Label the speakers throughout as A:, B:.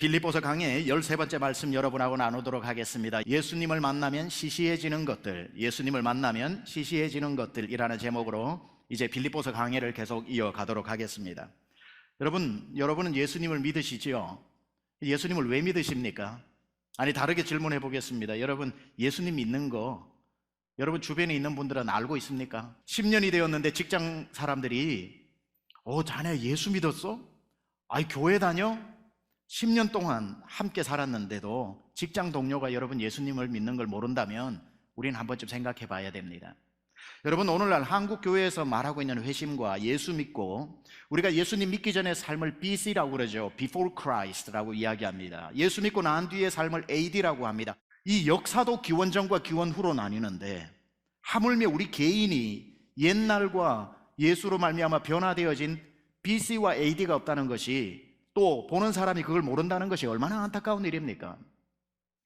A: 빌립보서 강의 13번째 말씀 여러분하고 나누도록 하겠습니다. 예수님을 만나면 시시해지는 것들, 예수님을 만나면 시시해지는 것들이라는 제목으로 이제 빌립보서 강의를 계속 이어가도록 하겠습니다. 여러분은 예수님을 믿으시지요? 예수님을 왜 믿으십니까? 아니, 다르게 질문해 보겠습니다. 여러분, 예수님 믿는 거 여러분 주변에 있는 분들은 알고 있습니까? 10년이 되었는데 직장 사람들이 자네 예수 믿었어? 아이, 교회 다녀? 10년 동안 함께 살았는데도 직장 동료가 여러분 예수님을 믿는 걸 모른다면 우리는 한 번쯤 생각해 봐야 됩니다. 여러분, 오늘날 한국 교회에서 말하고 있는 회심과 예수 믿고, 우리가 예수님 믿기 전의 삶을 BC라고 그러죠. Before Christ라고 이야기합니다. 예수 믿고 난 뒤의 삶을 AD라고 합니다. 이 역사도 기원 전과 기원 후로 나뉘는데, 하물며 우리 개인이 옛날과 예수로 말미암아 변화되어진 BC와 AD가 없다는 것이, 또 보는 사람이 그걸 모른다는 것이 얼마나 안타까운 일입니까?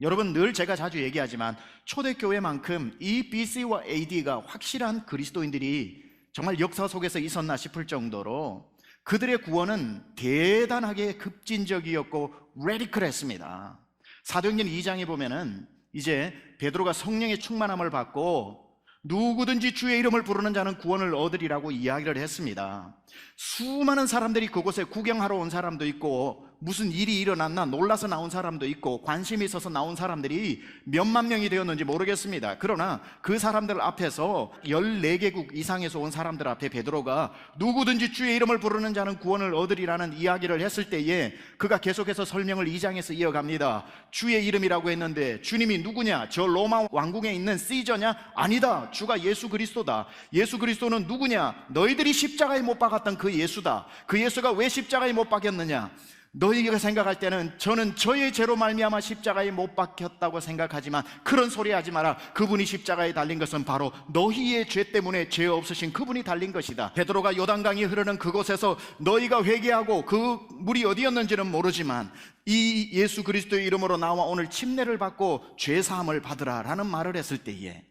A: 여러분, 늘 제가 자주 얘기하지만 초대교회만큼 이 BC와 AD가 확실한 그리스도인들이 정말 역사 속에서 있었나 싶을 정도로 그들의 구원은 대단하게 급진적이었고 레디컬했습니다. 사도행전 2장에 보면은 이제 베드로가 성령의 충만함을 받고 누구든지 주의 이름을 부르는 자는 구원을 얻으리라고 이야기를 했습니다. 수많은 사람들이 그곳에 구경하러 온 사람도 있고, 무슨 일이 일어났나 놀라서 나온 사람도 있고, 관심이 있어서 나온 사람들이 몇만 명이 되었는지 모르겠습니다. 그러나 그 사람들 앞에서 14개국 이상에서 온 사람들 앞에 베드로가 누구든지 주의 이름을 부르는 자는 구원을 얻으리라는 이야기를 했을 때에 그가 계속해서 설명을 2장에서 이어갑니다. 주의 이름이라고 했는데 주님이 누구냐? 저 로마 왕궁에 있는 시저냐? 아니다, 주가 예수 그리스도다. 예수 그리스도는 누구냐? 너희들이 십자가에 못 박았던 그 예수다. 그 예수가 왜 십자가에 못 박였느냐? 너희가 생각할 때는 저는 저의 죄로 말미암아 십자가에 못 박혔다고 생각하지만 그런 소리 하지 마라. 그분이 십자가에 달린 것은 바로 너희의 죄 때문에 죄 없으신 그분이 달린 것이다. 베드로가 요단강이 흐르는 그곳에서 너희가 회개하고 그 물이 어디였는지는 모르지만 이 예수 그리스도의 이름으로 나와 오늘 침례를 받고 죄 사함을 받으라 라는 말을 했을 때에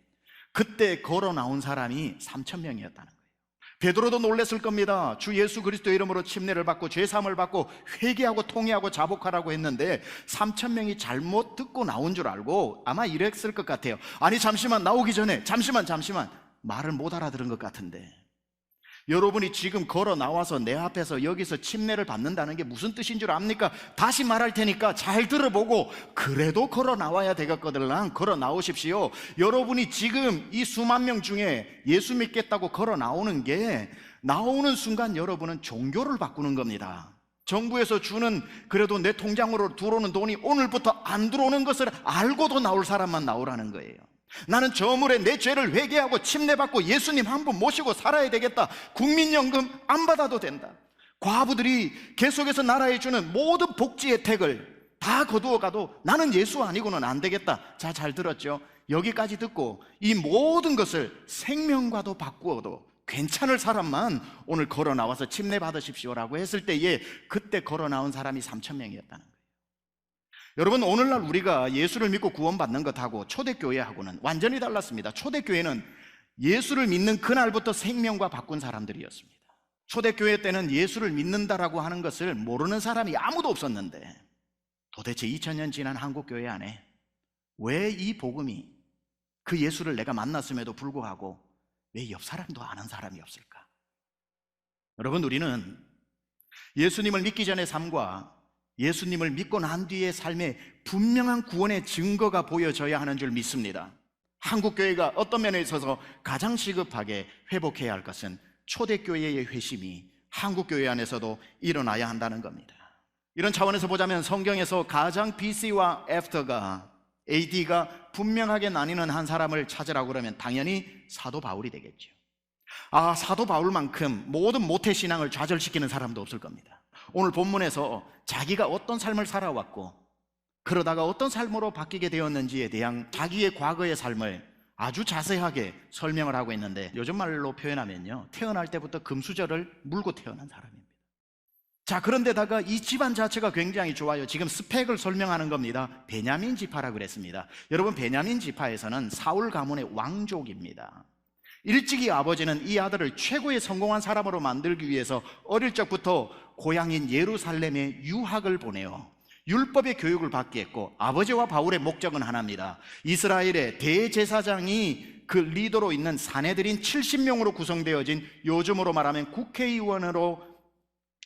A: 그때 걸어 나온 사람이 3,000명이었다는 거예요. 베드로도 놀랐을 겁니다. 주 예수 그리스도의 이름으로 침례를 받고 죄사함을 받고 회개하고 통회하고 자복하라고 했는데 3,000명이 잘못 듣고 나온 줄 알고 아마 이랬을 것 같아요. 아니, 잠시만, 나오기 전에 잠시만 말을 못 알아들은 것 같은데, 여러분이 지금 걸어 나와서 내 앞에서 여기서 침례를 받는다는 게 무슨 뜻인 줄 압니까? 다시 말할 테니까 잘 들어보고 그래도 걸어 나와야 되겠거든. 걸어 나오십시오. 여러분이 지금 이 수만 명 중에 예수 믿겠다고 걸어 나오는 게, 나오는 순간 여러분은 종교를 바꾸는 겁니다. 정부에서 주는 그래도 내 통장으로 들어오는 돈이 오늘부터 안 들어오는 것을 알고도 나올 사람만 나오라는 거예요. 나는 저 물에 내 죄를 회개하고 침례받고 예수님 한 분 모시고 살아야 되겠다. 국민연금 안 받아도 된다. 과부들이 계속해서 나라에 주는 모든 복지 혜택을 다 거두어 가도 나는 예수 아니고는 안 되겠다. 자, 잘 들었죠? 여기까지 듣고 이 모든 것을 생명과도 바꾸어도 괜찮을 사람만 오늘 걸어 나와서 침례 받으십시오라고 했을 때에 그때 걸어 나온 사람이 3,000명이었다는 거예요. 여러분, 오늘날 우리가 예수를 믿고 구원받는 것하고 초대교회하고는 완전히 달랐습니다. 초대교회는 예수를 믿는 그날부터 생명과 바꾼 사람들이었습니다. 초대교회 때는 예수를 믿는다라고 하는 것을 모르는 사람이 아무도 없었는데, 도대체 2000년 지난 한국교회 안에 왜 이 복음이, 그 예수를 내가 만났음에도 불구하고 왜 옆 사람도 아는 사람이 없을까? 여러분, 우리는 예수님을 믿기 전의 삶과 예수님을 믿고 난 뒤의 삶에 분명한 구원의 증거가 보여져야 하는 줄 믿습니다. 한국교회가 어떤 면에 있어서 가장 시급하게 회복해야 할 것은 초대교회의 회심이 한국교회 안에서도 일어나야 한다는 겁니다. 이런 차원에서 보자면 성경에서 가장 BC와 After가, AD가 분명하게 나뉘는 한 사람을 찾으라고 그러면 당연히 사도 바울이 되겠죠. 사도 바울만큼 모든 모태신앙을 좌절시키는 사람도 없을 겁니다. 오늘 본문에서 자기가 어떤 삶을 살아왔고 그러다가 어떤 삶으로 바뀌게 되었는지에 대한 자기의 과거의 삶을 아주 자세하게 설명을 하고 있는데, 요즘 말로 표현하면요, 태어날 때부터 금수저를 물고 태어난 사람입니다. 자, 그런데다가 이 집안 자체가 굉장히 좋아요. 지금 스펙을 설명하는 겁니다. 베냐민 지파라고 그랬습니다. 여러분, 베냐민 지파에서는 사울 가문의 왕족입니다. 일찍이 아버지는 이 아들을 최고의 성공한 사람으로 만들기 위해서 어릴 적부터 고향인 예루살렘에 유학을 보내요. 율법의 교육을 받게 했고, 아버지와 바울의 목적은 하나입니다. 이스라엘의 대제사장이 그 리더로 있는 사내들인 70명으로 구성되어진, 요즘으로 말하면 국회의원으로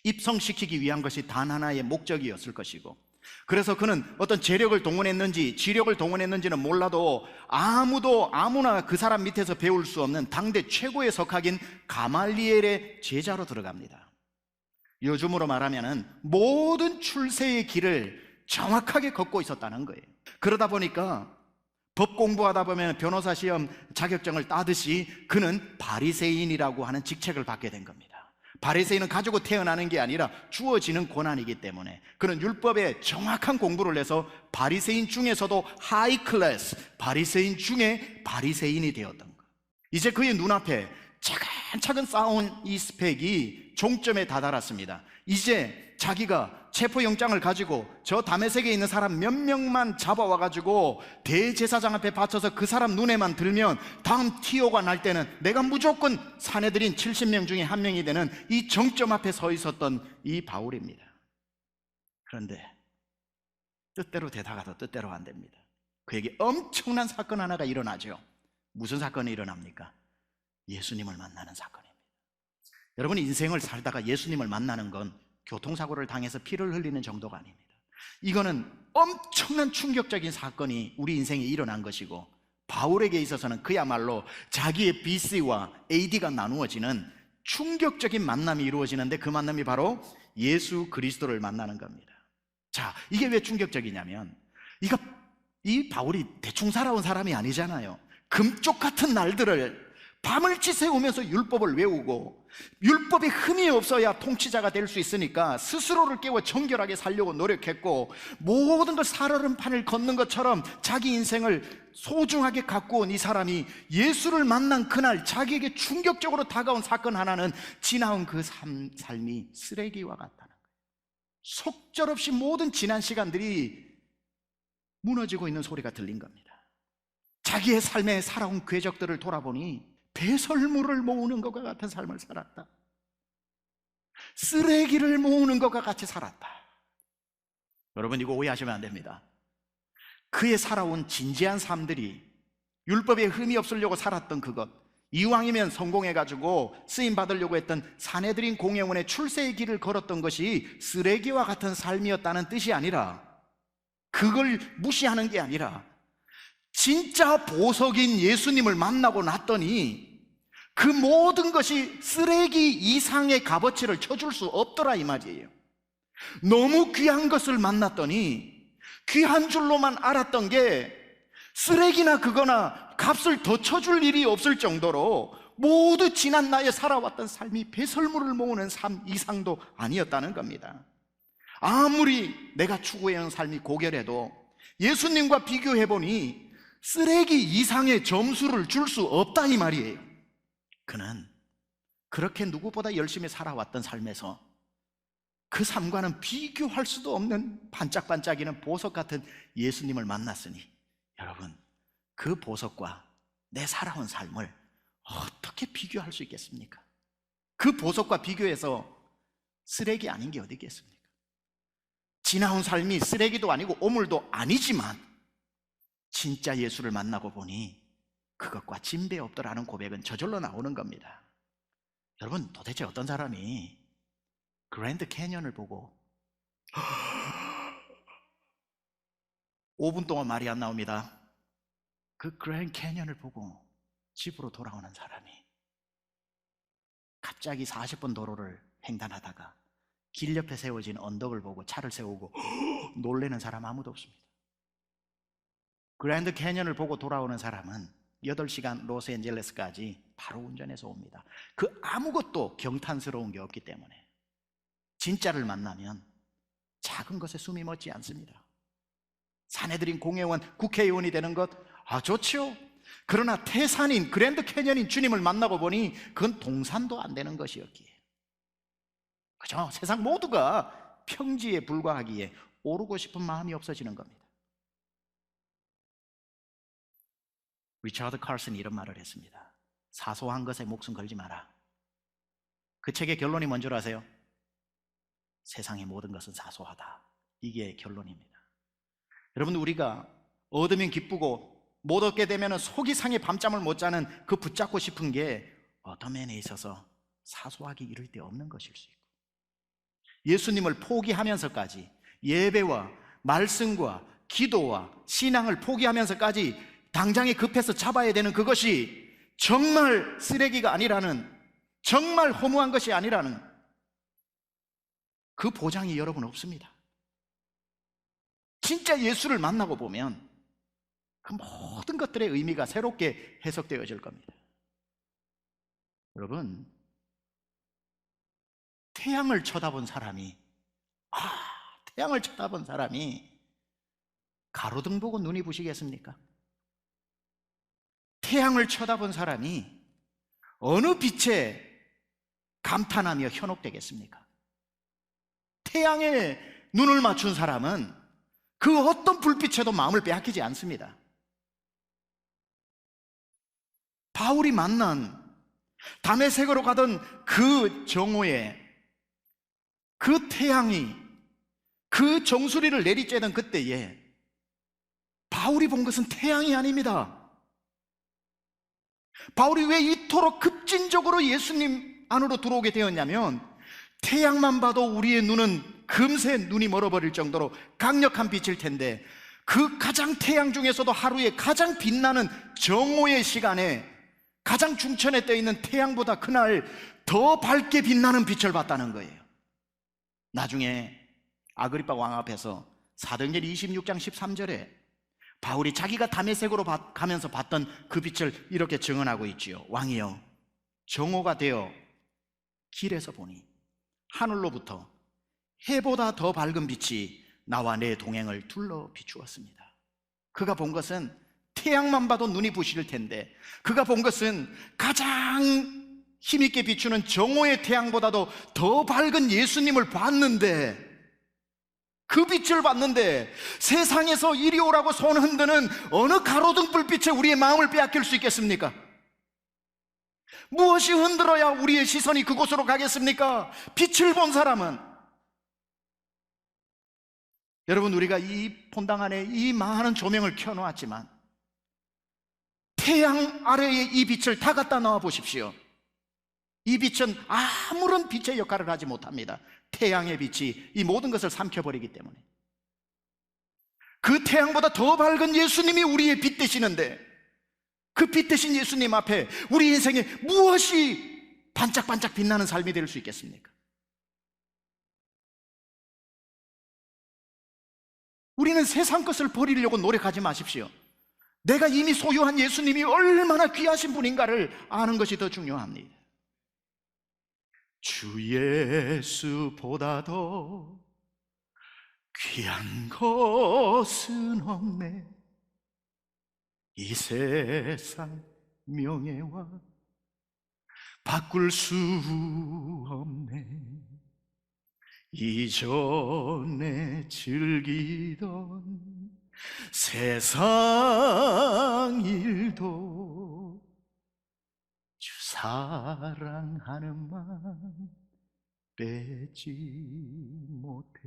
A: 입성시키기 위한 것이 단 하나의 목적이었을 것이고, 그래서 그는 어떤 재력을 동원했는지 지력을 동원했는지는 몰라도 아무나 그 사람 밑에서 배울 수 없는 당대 최고의 석학인 가말리엘의 제자로 들어갑니다. 요즘으로 말하면 모든 출세의 길을 정확하게 걷고 있었다는 거예요. 그러다 보니까 법 공부하다 보면 변호사 시험 자격증을 따듯이 그는 바리새인이라고 하는 직책을 받게 된 겁니다. 바리새인은 가지고 태어나는 게 아니라 주어지는 고난이기 때문에 그는 율법에 정확한 공부를 해서 바리새인 중에서도 하이 클래스, 바리새인 중에 바리새인이 되었던 것. 이제 그의 눈앞에 차근차근 쌓아온 이 스펙이 종점에 다다랐습니다. 이제 자기가 체포영장을 가지고 저 다메섹에 있는 사람 몇 명만 잡아와가지고 대제사장 앞에 바쳐서 그 사람 눈에만 들면 다음 티오가 날 때는 내가 무조건 사내들인 70명 중에 한 명이 되는 이 정점 앞에 서 있었던 이 바울입니다. 그런데 뜻대로 되다가도 뜻대로 안 됩니다. 그에게 엄청난 사건 하나가 일어나죠. 무슨 사건이 일어납니까? 예수님을 만나는 사건입니다. 여러분, 인생을 살다가 예수님을 만나는 건 교통사고를 당해서 피를 흘리는 정도가 아닙니다. 이거는 엄청난 충격적인 사건이 우리 인생에 일어난 것이고, 바울에게 있어서는 그야말로 자기의 BC와 AD가 나누어지는 충격적인 만남이 이루어지는데, 그 만남이 바로 예수 그리스도를 만나는 겁니다. 자, 이게 왜 충격적이냐면, 이 바울이 대충 살아온 사람이 아니잖아요. 금쪽 같은 날들을 밤을 지새우면서 율법을 외우고, 율법에 흠이 없어야 통치자가 될 수 있으니까 스스로를 깨워 정결하게 살려고 노력했고, 모든 걸 살얼음판을 걷는 것처럼 자기 인생을 소중하게 갖고 온 이 사람이 예수를 만난 그날 자기에게 충격적으로 다가온 사건 하나는 지나온 그 삶이 쓰레기와 같다는 거예요. 속절없이 모든 지난 시간들이 무너지고 있는 소리가 들린 겁니다. 자기의 삶에 살아온 궤적들을 돌아보니 배설물을 모으는 것과 같은 삶을 살았다. 쓰레기를 모으는 것과 같이 살았다. 여러분, 이거 오해하시면 안 됩니다. 그의 살아온 진지한 삶들이, 율법에 흠이 없으려고 살았던 그것, 이왕이면 성공해가지고 쓰임 받으려고 했던 사내들인 공회원의 출세의 길을 걸었던 것이 쓰레기와 같은 삶이었다는 뜻이 아니라, 그걸 무시하는 게 아니라 진짜 보석인 예수님을 만나고 났더니 그 모든 것이 쓰레기 이상의 값어치를 쳐줄 수 없더라, 이 말이에요. 너무 귀한 것을 만났더니 귀한 줄로만 알았던 게 쓰레기나 그거나 값을 더 쳐줄 일이 없을 정도로 모두 지난 나에 살아왔던 삶이 배설물을 모으는 삶 이상도 아니었다는 겁니다. 아무리 내가 추구해온 삶이 고결해도 예수님과 비교해보니 쓰레기 이상의 점수를 줄 수 없다, 이 말이에요. 그는 그렇게 누구보다 열심히 살아왔던 삶에서 그 삶과는 비교할 수도 없는 반짝반짝이는 보석 같은 예수님을 만났으니, 여러분, 그 보석과 내 살아온 삶을 어떻게 비교할 수 있겠습니까? 그 보석과 비교해서 쓰레기 아닌 게 어디 있겠습니까? 지나온 삶이 쓰레기도 아니고 오물도 아니지만 진짜 예수를 만나고 보니 그것과 진배 없더라는 고백은 저절로 나오는 겁니다. 여러분, 도대체 어떤 사람이 그랜드 캐니언을 보고 5분 동안 말이 안 나옵니다. 그 그랜드 캐니언을 보고 집으로 돌아오는 사람이 갑자기 40분 도로를 횡단하다가 길 옆에 세워진 언덕을 보고 차를 세우고 놀라는 사람 아무도 없습니다. 그랜드 캐니언을 보고 돌아오는 사람은 8시간 로스앤젤레스까지 바로 운전해서 옵니다. 그 아무것도 경탄스러운 게 없기 때문에 진짜를 만나면 작은 것에 숨이 멎지 않습니다. 사내들인 공회원, 국회의원이 되는 것, 좋지요. 그러나 태산인 그랜드 캐니언인 주님을 만나고 보니 그건 동산도 안 되는 것이었기에, 그죠? 세상 모두가 평지에 불과하기에 오르고 싶은 마음이 없어지는 겁니다. 리처드 칼슨이 이런 말을 했습니다. 사소한 것에 목숨 걸지 마라. 그 책의 결론이 뭔지 아세요? 세상의 모든 것은 사소하다. 이게 결론입니다. 여러분, 우리가 얻으면 기쁘고 못 얻게 되면 속이 상해 밤잠을 못 자는 그 붙잡고 싶은 게 어떤 면에 있어서 사소하게 이룰 데 없는 것일 수 있고, 예수님을 포기하면서까지 예배와 말씀과 기도와 신앙을 포기하면서까지 당장에 급해서 잡아야 되는 그것이 정말 쓰레기가 아니라는, 정말 허무한 것이 아니라는 그 보장이 여러분 없습니다. 진짜 예수를 만나고 보면 그 모든 것들의 의미가 새롭게 해석되어질 겁니다. 여러분, 태양을 쳐다본 사람이 태양을 쳐다본 사람이 가로등 보고 눈이 부시겠습니까? 태양을 쳐다본 사람이 어느 빛에 감탄하며 현혹되겠습니까? 태양에 눈을 맞춘 사람은 그 어떤 불빛에도 마음을 빼앗기지 않습니다. 바울이 만난 다메섹으로 가던 그 정오에 그 태양이 그 정수리를 내리쬐던 그때에 바울이 본 것은 태양이 아닙니다. 바울이 왜 이토록 급진적으로 예수님 안으로 들어오게 되었냐면, 태양만 봐도 우리의 눈은 금세 눈이 멀어버릴 정도로 강력한 빛일 텐데, 그 가장 태양 중에서도 하루에 가장 빛나는 정오의 시간에 가장 중천에 떠 있는 태양보다 그날 더 밝게 빛나는 빛을 봤다는 거예요. 나중에 아그리빠 왕 앞에서 사도행전 26장 13절에 바울이 자기가 다메섹으로 가면서 봤던 그 빛을 이렇게 증언하고 있지요. 왕이여, 정오가 되어 길에서 보니 하늘로부터 해보다 더 밝은 빛이 나와 내 동행을 둘러 비추었습니다. 그가 본 것은 태양만 봐도 눈이 부실 텐데, 그가 본 것은 가장 힘있게 비추는 정오의 태양보다도 더 밝은 예수님을 봤는데, 그 빛을 봤는데 세상에서 이리 오라고 손 흔드는 어느 가로등 불빛에 우리의 마음을 빼앗길 수 있겠습니까? 무엇이 흔들어야 우리의 시선이 그곳으로 가겠습니까? 빛을 본 사람은. 여러분, 우리가 이 본당 안에 이 많은 조명을 켜놓았지만 태양 아래에 이 빛을 다 갖다 놓아 보십시오. 이 빛은 아무런 빛의 역할을 하지 못합니다. 태양의 빛이 이 모든 것을 삼켜버리기 때문에. 그 태양보다 더 밝은 예수님이 우리의 빛 되시는데, 그 빛 되신 예수님 앞에 우리 인생에 무엇이 반짝반짝 빛나는 삶이 될 수 있겠습니까? 우리는 세상 것을 버리려고 노력하지 마십시오. 내가 이미 소유한 예수님이 얼마나 귀하신 분인가를 아는 것이 더 중요합니다. 주 예수보다도 귀한 것은 없네. 이 세상 명예와 바꿀 수 없네. 이전에 즐기던 세상 일도 주 사랑하는 마음 빼지 못해.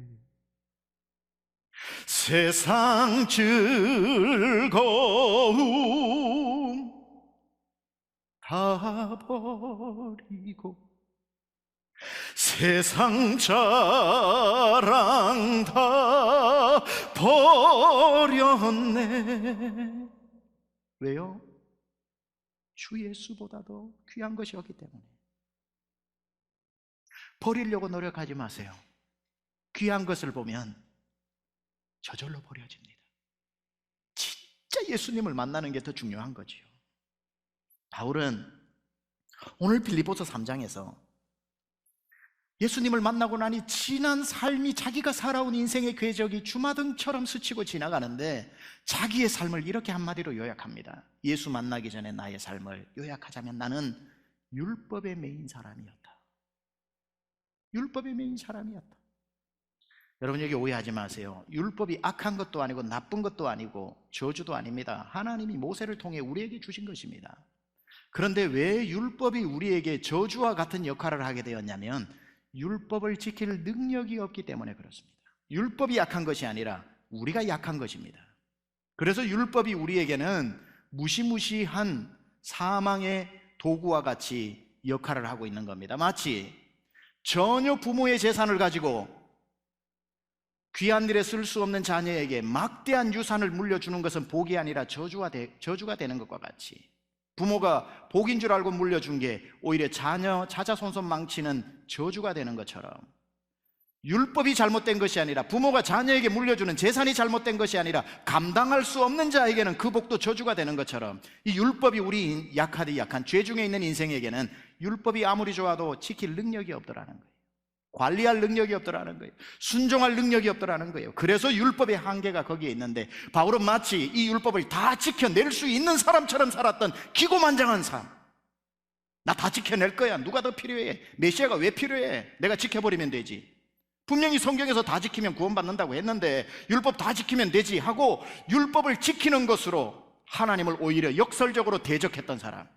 A: 세상 즐거움 다 버리고 세상 자랑 다 버렸네. 왜요? 주 예수보다도 귀한 것이 없기 때문에. 버리려고 노력하지 마세요. 귀한 것을 보면 저절로 버려집니다. 진짜 예수님을 만나는 게 더 중요한 거지요. 바울은 오늘 빌립보서 3장에서 예수님을 만나고 나니 지난 삶이, 자기가 살아온 인생의 궤적이 주마등처럼 스치고 지나가는데 자기의 삶을 이렇게 한마디로 요약합니다. 예수 만나기 전에 나의 삶을 요약하자면, 나는 율법에 매인 사람이었다. 율법에 매인 사람이었다. 여러분, 여기 오해하지 마세요. 율법이 악한 것도 아니고 나쁜 것도 아니고 저주도 아닙니다. 하나님이 모세를 통해 우리에게 주신 것입니다. 그런데 왜 율법이 우리에게 저주와 같은 역할을 하게 되었냐면, 율법을 지킬 능력이 없기 때문에 그렇습니다. 율법이 약한 것이 아니라 우리가 약한 것입니다. 그래서 율법이 우리에게는 무시무시한 사망의 도구와 같이 역할을 하고 있는 겁니다. 마치 전혀 부모의 재산을 가지고 귀한 일에 쓸 수 없는 자녀에게 막대한 유산을 물려주는 것은 복이 아니라 저주가 되는 것과 같이, 부모가 복인 줄 알고 물려준 게 오히려 자자손손 망치는 저주가 되는 것처럼, 율법이 잘못된 것이 아니라, 부모가 자녀에게 물려주는 재산이 잘못된 것이 아니라 감당할 수 없는 자에게는 그 복도 저주가 되는 것처럼, 이 율법이 우리 약한 죄 중에 있는 인생에게는 율법이 아무리 좋아도 지킬 능력이 없더라는 거예요. 관리할 능력이 없더라는 거예요. 순종할 능력이 없더라는 거예요. 그래서 율법의 한계가 거기에 있는데, 바울은 마치 이 율법을 다 지켜낼 수 있는 사람처럼 살았던 기고만장한 삶. 나 다 지켜낼 거야. 누가 더 필요해? 메시아가 왜 필요해? 내가 지켜버리면 되지. 분명히 성경에서 다 지키면 구원받는다고 했는데 율법 다 지키면 되지 하고 율법을 지키는 것으로 하나님을 오히려 역설적으로 대적했던 사람.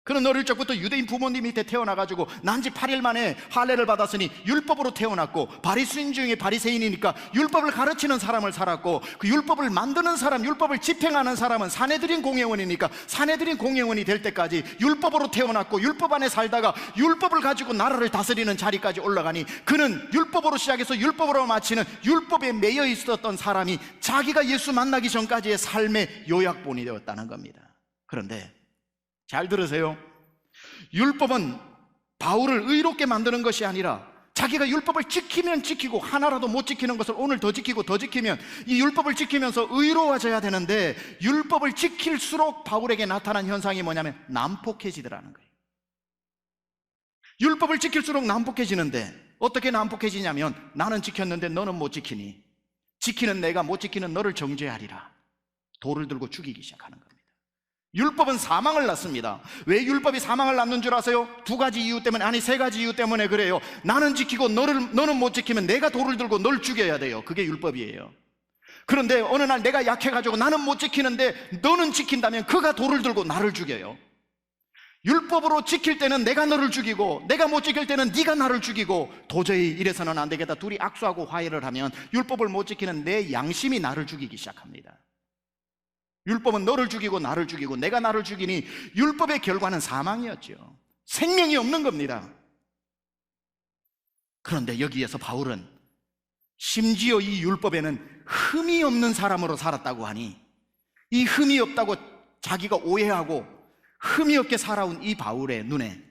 A: 그는 어릴 적부터 유대인 부모님 밑에 태어나가지고 난지 8일 만에 할례를 받았으니 율법으로 태어났고, 바리새인 중에 바리새인이니까 율법을 가르치는 사람을 살았고, 그 율법을 만드는 사람, 율법을 집행하는 사람은 산헤드린 공회원이니까 산헤드린 공회원이 될 때까지 율법으로 태어났고, 율법 안에 살다가 율법을 가지고 나라를 다스리는 자리까지 올라가니, 그는 율법으로 시작해서 율법으로 마치는 율법에 매여 있었던 사람이 자기가 예수 만나기 전까지의 삶의 요약본이 되었다는 겁니다. 그런데 잘 들으세요. 율법은 바울을 의롭게 만드는 것이 아니라, 자기가 율법을 지키면 지키고 하나라도 못 지키는 것을 오늘 더 지키고 더 지키면 이 율법을 지키면서 의로워져야 되는데, 율법을 지킬수록 바울에게 나타난 현상이 뭐냐면 난폭해지더라는 거예요. 율법을 지킬수록 난폭해지는데, 어떻게 난폭해지냐면, 나는 지켰는데 너는 못 지키니 지키는 내가 못 지키는 너를 정죄하리라. 돌을 들고 죽이기 시작하는 겁니다. 율법은 사망을 낳습니다. 왜 율법이 사망을 낳는 줄 아세요? 두 가지 이유 때문에, 아니 세 가지 이유 때문에 그래요. 나는 지키고 너는 못 지키면 내가 돌을 들고 널 죽여야 돼요. 그게 율법이에요. 그런데 어느 날 내가 약해가지고 나는 못 지키는데 너는 지킨다면 그가 돌을 들고 나를 죽여요. 율법으로 지킬 때는 내가 너를 죽이고, 내가 못 지킬 때는 네가 나를 죽이고, 도저히 이래서는 안 되겠다. 둘이 악수하고 화해를 하면 율법을 못 지키는 내 양심이 나를 죽이기 시작합니다. 율법은 너를 죽이고 나를 죽이고 내가 나를 죽이니 율법의 결과는 사망이었죠. 생명이 없는 겁니다. 그런데 여기에서 바울은 심지어 이 율법에는 흠이 없는 사람으로 살았다고 하니, 이 흠이 없다고 자기가 오해하고 흠이 없게 살아온 이 바울의 눈에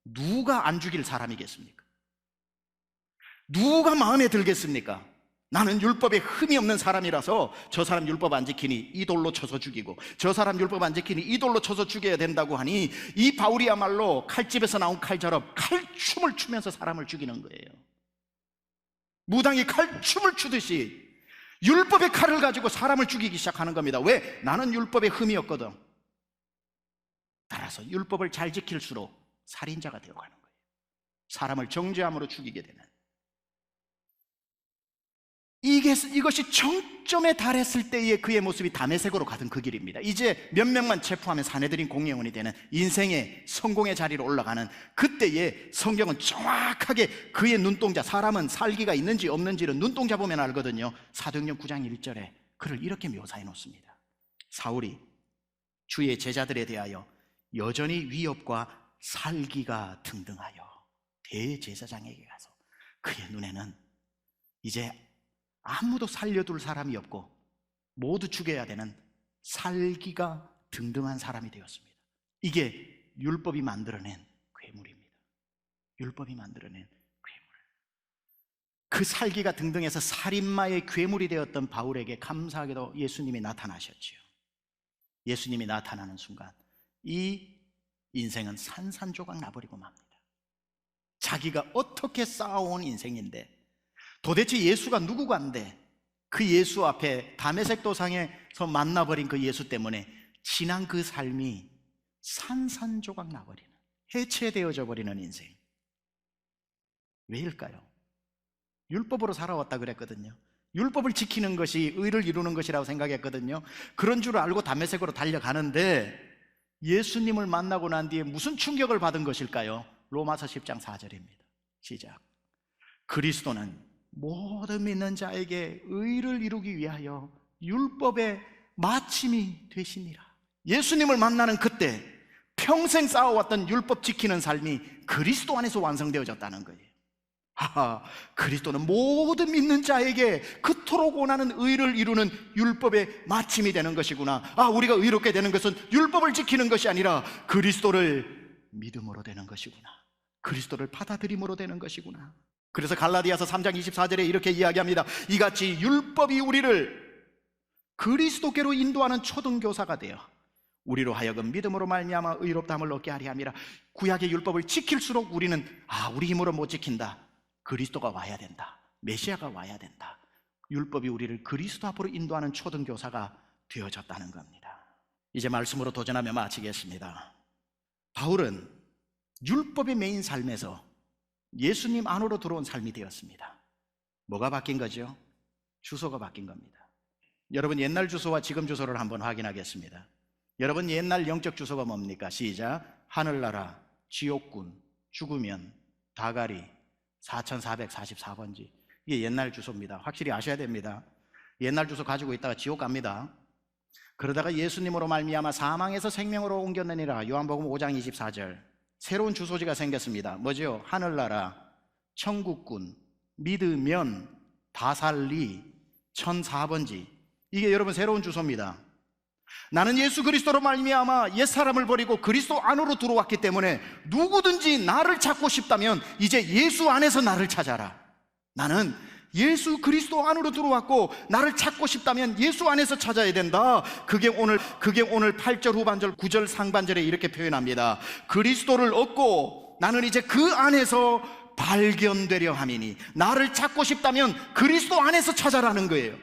A: 누가 안 죽일 사람이겠습니까? 누가 마음에 들겠습니까? 나는 율법에 흠이 없는 사람이라서 저 사람 율법 안 지키니 이 돌로 쳐서 죽이고, 저 사람 율법 안 지키니 이 돌로 쳐서 죽여야 된다고 하니, 이 바울이야말로 칼집에서 나온 칼처럼 칼춤을 추면서 사람을 죽이는 거예요. 무당이 칼춤을 추듯이 율법의 칼을 가지고 사람을 죽이기 시작하는 겁니다. 왜? 나는 율법에 흠이 없거든. 따라서 율법을 잘 지킬수록 살인자가 되어가는 거예요. 사람을 정죄함으로 죽이게 되는, 이것이 정점에 달했을 때의 그의 모습이 다메섹으로 가던 그 길입니다. 이제 몇 명만 체포하면 산헤드린 공회원이 되는, 인생의 성공의 자리로 올라가는 그때에 성경은 정확하게 그의 눈동자, 사람은 살기가 있는지 없는지를 눈동자 보면 알거든요. 사도행전 9장 1절에 그를 이렇게 묘사해 놓습니다. 사울이 주의 제자들에 대하여 여전히 위협과 살기가 등등하여 대제사장에게 가서 그의 눈에는 이제 아무도 살려둘 사람이 없고 모두 죽여야 되는 살기가 등등한 사람이 되었습니다. 이게 율법이 만들어낸 괴물입니다. 율법이 만들어낸 괴물. 그 살기가 등등해서 살인마의 괴물이 되었던 바울에게 감사하게도 예수님이 나타나셨지요. 예수님이 나타나는 순간 이 인생은 산산조각 나버리고 맙니다. 자기가 어떻게 쌓아온 인생인데, 도대체 예수가 누구간데 그 예수 앞에 다메섹 도상에서 만나버린 그 예수 때문에 지난 그 삶이 산산조각 나버리는, 해체되어져 버리는 인생. 왜일까요? 율법으로 살아왔다 그랬거든요. 율법을 지키는 것이 의를 이루는 것이라고 생각했거든요. 그런 줄 알고 다메섹으로 달려가는데 예수님을 만나고 난 뒤에 무슨 충격을 받은 것일까요? 로마서 10장 4절입니다. 시작. 그리스도는 모든 믿는 자에게 의를 이루기 위하여 율법의 마침이 되시니라. 예수님을 만나는 그때 평생 쌓아왔던 율법 지키는 삶이 그리스도 안에서 완성되어졌다는 거예요. 그리스도는 모든 믿는 자에게 그토록 원하는 의를 이루는 율법의 마침이 되는 것이구나. 우리가 의롭게 되는 것은 율법을 지키는 것이 아니라 그리스도를 믿음으로 되는 것이구나. 그리스도를 받아들임으로 되는 것이구나. 그래서 갈라디아서 3장 24절에 이렇게 이야기합니다. 이같이 율법이 우리를 그리스도께로 인도하는 초등교사가 되어 우리로 하여금 믿음으로 말미암아 의롭다함을 얻게 하려 함이라. 구약의 율법을 지킬수록 우리는 우리 힘으로 못 지킨다. 그리스도가 와야 된다. 메시아가 와야 된다. 율법이 우리를 그리스도 앞으로 인도하는 초등교사가 되어졌다는 겁니다. 이제 말씀으로 도전하며 마치겠습니다. 바울은 율법의 메인 삶에서 예수님 안으로 들어온 삶이 되었습니다. 뭐가 바뀐 거죠? 주소가 바뀐 겁니다. 여러분, 옛날 주소와 지금 주소를 한번 확인하겠습니다. 여러분, 옛날 영적 주소가 뭡니까? 시작. 하늘나라, 지옥군, 죽으면, 다가리, 4444번지. 이게 옛날 주소입니다. 확실히 아셔야 됩니다. 옛날 주소 가지고 있다가 지옥 갑니다. 그러다가 예수님으로 말미암아 사망에서 생명으로 옮겼느니라. 요한복음 5장 24절. 새로운 주소지가 생겼습니다. 뭐죠? 하늘나라, 천국군, 믿으면, 다살리, 1004번지. 이게 여러분 새로운 주소입니다. 나는 예수 그리스도로 말미암아 옛사람을 버리고 그리스도 안으로 들어왔기 때문에 누구든지 나를 찾고 싶다면 이제 예수 안에서 나를 찾아라. 나는 예수 그리스도 안으로 들어왔고 나를 찾고 싶다면 예수 안에서 찾아야 된다. 그게 오늘 8절 후반절 9절 상반절에 이렇게 표현합니다. 그리스도를 얻고 나는 이제 그 안에서 발견되려 함이니. 나를 찾고 싶다면 그리스도 안에서 찾아라는 거예요.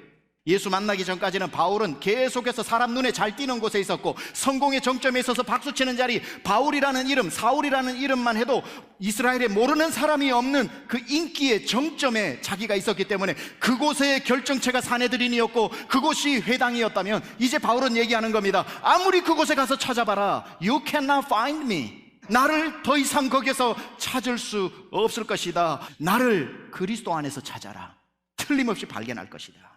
A: 예수 만나기 전까지는 바울은 계속해서 사람 눈에 잘 띄는 곳에 있었고 성공의 정점에 있어서 박수치는 자리, 바울이라는 이름, 사울이라는 이름만 해도 이스라엘에 모르는 사람이 없는 그 인기의 정점에 자기가 있었기 때문에 그곳의 결정체가 사내들인이었고 그곳이 회당이었다면 이제 바울은 얘기하는 겁니다. 아무리 그곳에 가서 찾아봐라, You cannot find me. 나를 더 이상 거기서 찾을 수 없을 것이다. 나를 그리스도 안에서 찾아라. 틀림없이 발견할 것이다.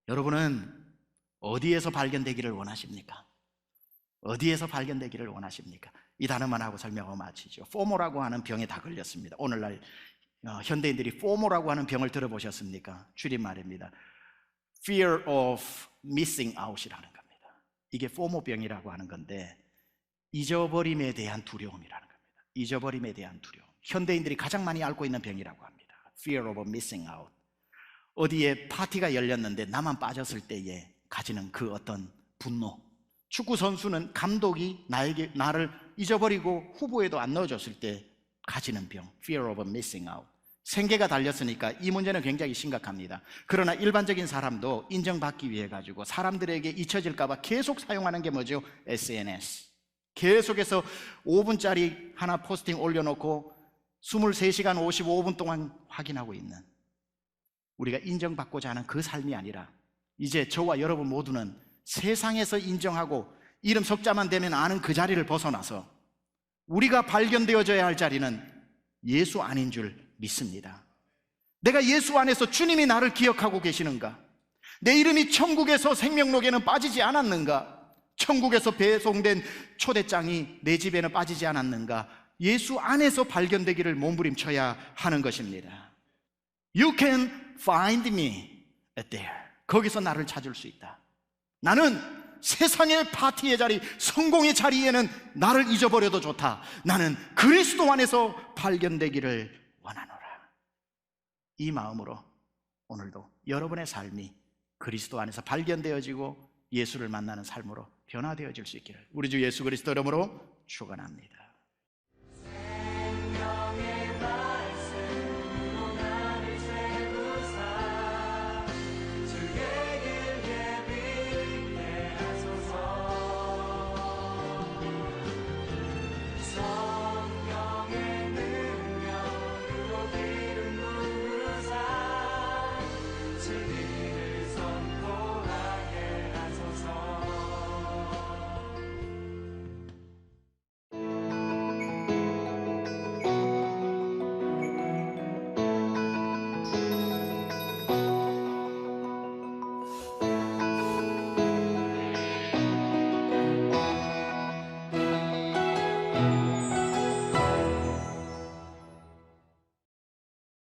A: 여러분은 어디에서 발견되기를 원하십니까? 어디에서 발견되기를 원하십니까? 이 단어만 하고 설명하고 마치죠. 포모라고 하는 병에 다 걸렸습니다. 오늘날 현대인들이 포모라고 하는 병을 들어보셨습니까? 줄임말입니다. Fear of missing out이라는 겁니다. 이게 포모병이라고 하는 건데 잊어버림에 대한 두려움이라는 겁니다. 잊어버림에 대한 두려움. 현대인들이 가장 많이 앓고 있는 병이라고 합니다. Fear of missing out. 어디에 파티가 열렸는데 나만 빠졌을 때에 가지는 그 어떤 분노. 축구 선수는 감독이 나를 잊어버리고 후보에도 안 넣어줬을 때 가지는 병, Fear of missing out. 생계가 달렸으니까 이 문제는 굉장히 심각합니다. 그러나 일반적인 사람도 인정받기 위해 가지고 사람들에게 잊혀질까 봐 계속 사용하는 게 뭐죠? SNS. 계속해서 5분짜리 하나 포스팅 올려놓고 23시간 55분 동안 확인하고 있는, 우리가 인정받고자 하는 그 삶이 아니라 이제 저와 여러분 모두는 세상에서 인정하고 이름 석자만 되면 아는 그 자리를 벗어나서 우리가 발견되어져야 할 자리는 예수 안인 줄 믿습니다. 내가 예수 안에서 주님이 나를 기억하고 계시는가? 내 이름이 천국에서 생명록에는 빠지지 않았는가? 천국에서 배송된 초대장이 내 집에는 빠지지 않았는가? 예수 안에서 발견되기를 몸부림쳐야 하는 것입니다. You can find me there. 거기서 나를 찾을 수 있다. 나는 세상의 파티의 자리, 성공의 자리에는 나를 잊어버려도 좋다. 나는 그리스도 안에서 발견되기를 원하노라. 이 마음으로 오늘도 여러분의 삶이 그리스도 안에서 발견되어지고 예수를 만나는 삶으로 변화되어질 수 있기를 우리 주 예수 그리스도 이름으로 축원합니다.